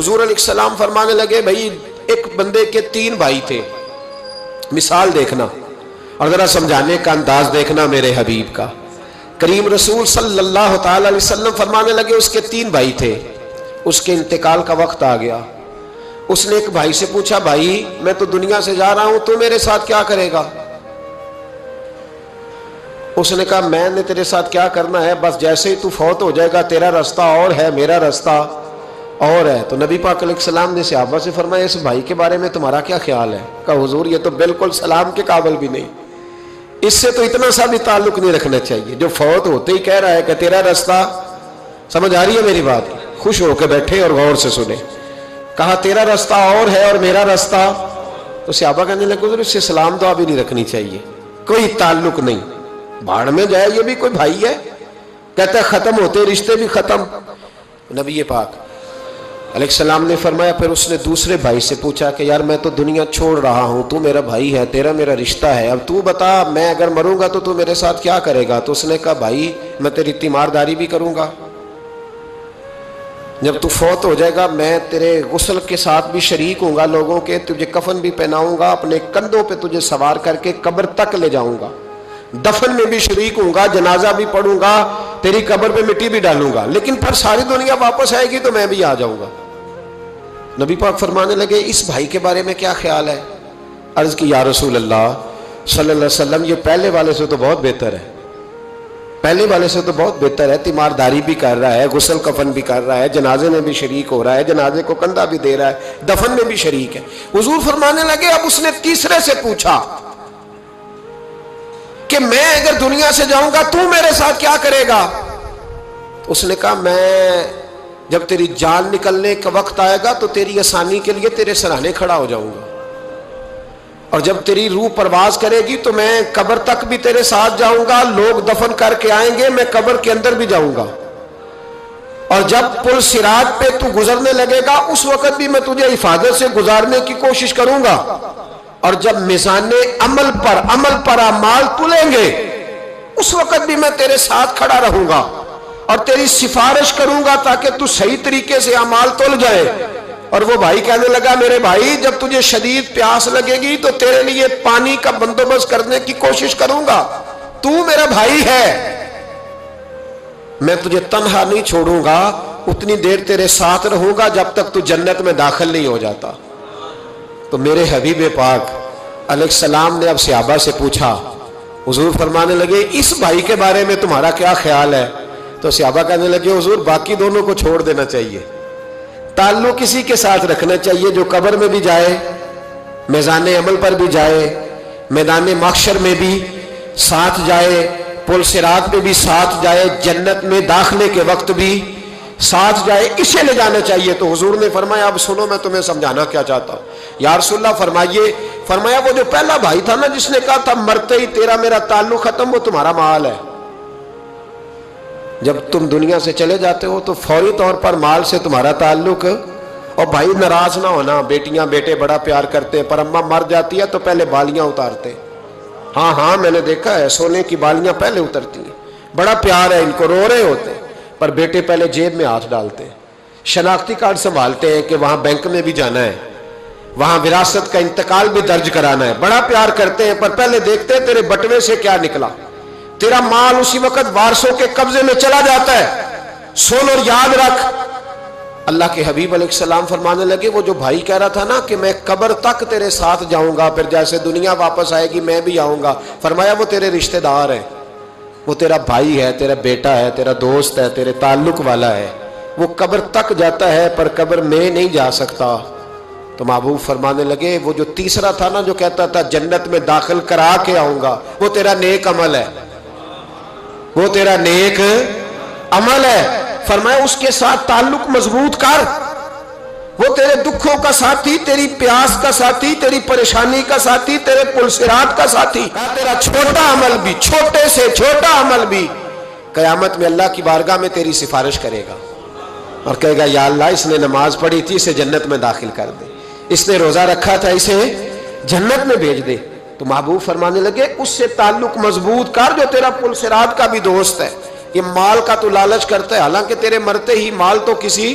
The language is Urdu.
حضور علیہ السلام فرمانے لگے بھائی ایک بندے کے 3 بھائی تھے، مثال دیکھنا اور ذرا سمجھانے کا انداز دیکھنا میرے حبیب کا۔ کریم رسول صلی اللہ تعالی علیہ وسلم فرمانے لگے اس کے 3 بھائی تھے، اس کے انتقال کا وقت آ گیا۔ اس نے ایک بھائی سے پوچھا بھائی میں تو دنیا سے جا رہا ہوں، تو میرے ساتھ کیا کرے گا؟ اس نے کہا میں نے تیرے ساتھ کیا کرنا ہے، بس جیسے ہی تو فوت ہو جائے گا تیرا رستہ اور ہے میرا رستہ اور ہے۔ تو نبی پاک علیہ السلام نے صحابہ سے فرمایا اس بھائی کے بارے میں تمہارا کیا خیال ہے؟ کہا حضور یہ تو بالکل سلام کے قابل بھی نہیں، اس سے تو اتنا سا بھی تعلق نہیں رکھنا چاہیے، جو فوت ہوتے ہی کہہ رہا ہے کہ تیرا رستہ۔ سمجھ آ رہی ہے میری بات؟ خوش ہو کے بیٹھے اور غور سے سنے۔ کہا تیرا رستہ اور ہے اور میرا رستہ، تو صحابہ کہنے لگے حضور اس سے سلام دعا بھی نہیں رکھنی چاہیے، کوئی تعلق نہیں، بھاڑ میں جائے یہ بھی کوئی بھائی ہے؟ کہتا ہے ختم ہوتے رشتے بھی ختم۔ نبی پاک علیہ السلام نے فرمایا پھر اس نے دوسرے بھائی سے پوچھا کہ یار میں تو دنیا چھوڑ رہا ہوں، تو میرا بھائی ہے، تیرا میرا رشتہ ہے، اب تو بتا میں اگر مروں گا تو میرے ساتھ کیا کرے گا؟ تو اس نے کہا بھائی میں تیری تیمارداری بھی کروں گا، جب تو فوت ہو جائے گا میں تیرے غسل کے ساتھ بھی شریک ہوں گا، لوگوں کے تجھے کفن بھی پہناؤں گا، اپنے کندھوں پہ تجھے سوار کر کے قبر تک لے جاؤں گا، دفن میں بھی شریک ہوں گا، جنازہ بھی پڑھوں گا، تیری قبر پہ مٹی بھی ڈالوں گا، لیکن پھر ساری دنیا واپس آئے گی تو میں بھی آ جاؤں گا۔ نبی پاک فرمانے لگے اس بھائی کے بارے میں کیا خیال ہے؟ عرض کی یا رسول اللہ صلی اللہ علیہ وسلم یہ پہلے والے سے تو بہت بہتر ہے، پہلے والے سے تو بہت بہتر ہے، تیمارداری بھی کر رہا ہے، غسل کفن بھی کر رہا ہے، جنازے میں بھی شریک ہو رہا ہے، جنازے کو کندھا بھی دے رہا ہے، دفن میں بھی شریک ہے۔ حضور فرمانے لگے اب اس نے تیسرے سے پوچھا کہ میں اگر دنیا سے جاؤں گا تو میرے ساتھ کیا کرے گا؟ اس نے کہا میں جب تیری جان نکلنے کا وقت آئے گا تو تیری آسانی کے لیے تیرے سراہنے کھڑا ہو جاؤں گا، اور جب تیری روح پرواز کرے گی تو میں قبر تک بھی تیرے ساتھ جاؤں گا، لوگ دفن کر کے آئیں گے میں قبر کے اندر بھی جاؤں گا، اور جب پل صراط پہ تو گزرنے لگے گا اس وقت بھی میں تجھے حفاظت سے گزارنے کی کوشش کروں گا، اور جب میزان عمل پر اعمال تلیں گے اس وقت بھی میں تیرے ساتھ کھڑا رہوں گا اور تیری سفارش کروں گا تاکہ تو صحیح طریقے سے اعمال تل جائے۔ اور وہ بھائی کہنے لگا میرے بھائی جب تجھے شدید پیاس لگے گی تو تیرے لیے پانی کا بندوبست کرنے کی کوشش کروں گا، تو میرا بھائی ہے، میں تجھے تنہا نہیں چھوڑوں گا، اتنی دیر تیرے ساتھ رہوں گا جب تک تو جنت میں داخل نہیں ہو جاتا۔ تو میرے حبیب پاک علیہ السلام نے اب صحابہ سے پوچھا، حضور فرمانے لگے اس بھائی کے بارے میں تمہارا کیا خیال ہے؟ تو صحابہ کہنے لگے حضور باقی دونوں کو چھوڑ دینا چاہیے، تعلق کسی کے ساتھ رکھنا چاہیے جو قبر میں بھی جائے، میزان عمل پر بھی جائے، میدان محشر میں بھی ساتھ جائے، پل صراط پہ بھی ساتھ جائے، جنت میں داخلے کے وقت بھی ساتھ جائے، اسے لے جانا چاہیے۔ تو حضور نے فرمایا اب سنو میں تمہیں سمجھانا کیا چاہتا ہوں۔ یا رسول اللہ فرمائیے، فرمایا وہ جو پہلا بھائی تھا نا جس نے کہا تھا مرتے ہی تیرا میرا تعلق ختم، وہ تمہارا مال ہے، جب تم دنیا سے چلے جاتے ہو تو فوری طور پر مال سے تمہارا تعلق۔ اور بھائی ناراض نہ ہونا، بیٹیاں بیٹے بڑا پیار کرتے ہیں، پر اماں مر جاتی ہے تو پہلے بالیاں اتارتے، ہاں میں نے دیکھا ہے سونے کی بالیاں پہلے اترتی ہیں، بڑا پیار ہے ان کو، رو رہے ہوتے ہیں، پر بیٹے پہلے جیب میں ہاتھ ڈالتے ہیں، شناختی کارڈ سنبھالتے ہیں کہ وہاں بینک میں بھی جانا ہے، وہاں وراثت کا انتقال بھی درج کرانا ہے، بڑا پیار کرتے ہیں، پر پہلے دیکھتے ہیں تیرے بٹوے سے کیا نکلا، تیرا مال اسی وقت وارثوں کے قبضے میں چلا جاتا ہے۔ سن اور یاد رکھ، اللہ کے حبیب علیہ السلام فرمانے لگے وہ جو بھائی کہہ رہا تھا نا کہ میں قبر تک تیرے ساتھ جاؤں گا، پھر جیسے دنیا واپس آئے گی میں بھی آؤں گا، فرمایا وہ تیرے رشتہ دار ہے، وہ تیرا بھائی ہے، تیرا بیٹا ہے، تیرا دوست ہے، تیرے تعلق والا ہے، وہ قبر تک جاتا ہے پر قبر میں نہیں جا سکتا۔ تو محبوب فرمانے لگے وہ جو تیسرا تھا نا جو کہتا تھا جنت میں داخل کرا کے آؤں گا، وہ تیرا نیک عمل ہے، وہ تیرا نیک عمل ہے، فرمایا اس کے ساتھ تعلق مضبوط کر، وہ تیرے دکھوں کا ساتھی، تیری پیاس کا ساتھی، تیری پریشانی کا ساتھی، تیرے پل صراط کا ساتھی، تیرا چھوٹا عمل بھی، چھوٹے سے چھوٹا عمل بھی قیامت میں اللہ کی بارگاہ میں تیری سفارش کرے گا اور کہے گا یا اللہ اس نے نماز پڑھی تھی اسے جنت میں داخل کر دے، اس نے روزہ رکھا تھا اسے جنت میں بھیج دے۔ تو محبوب فرمانے لگے اس سے تعلق مضبوط کر جو تیرا پل صراط کا بھی دوست ہے۔ یہ مال کا تو لالچ کرتا ہے، حالانکہ تیرے مرتے ہی مال تو کسی